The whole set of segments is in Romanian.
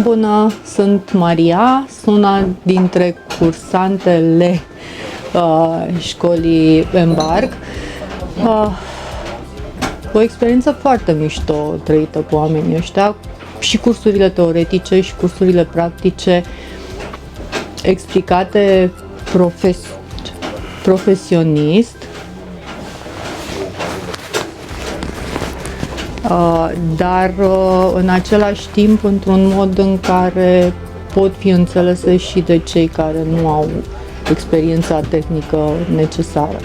Bună, sunt Maria, sunt una dintre cursantele școlii Embark. O experiență foarte mișto trăită cu oamenii ăștia, și cursurile teoretice și cursurile practice explicate profesionist, dar în același timp într-un mod în care pot fi înțelese și de cei care nu au experiența tehnică necesară.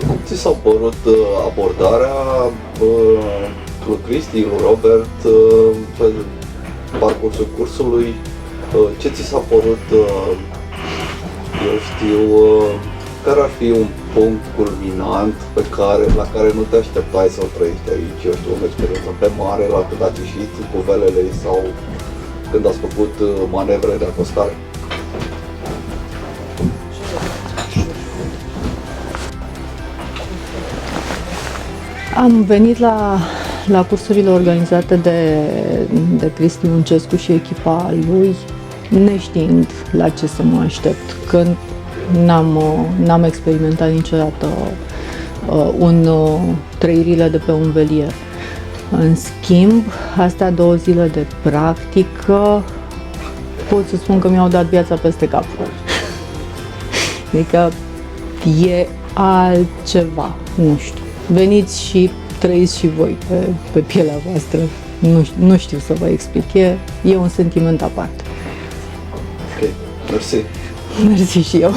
Cum ți s-a părut abordarea lui Cristi, lui Robert pe parcursul cursului? Ce ți s-a părut, eu știu, care ar fi un punct culminant la care nu te așteptai să-l trăiești aici? Eu știu, o experiență pe mare la când ați ieșit cu velele sau când ați făcut manevre de acostare? Am venit la cursurile organizate de Cristi Muncescu și echipa lui, neștiind la ce să mă aștept, când n-am experimentat niciodată trăirile de pe un velier. În schimb, astea 2 zile de practică, pot să spun că mi-au dat viața peste cap. Adică e altceva, nu știu. Veniți și trăiți și voi pe pielea voastră. Nu știu să vă explic, e un sentiment aparte. Ok, mersi. Mersi și eu.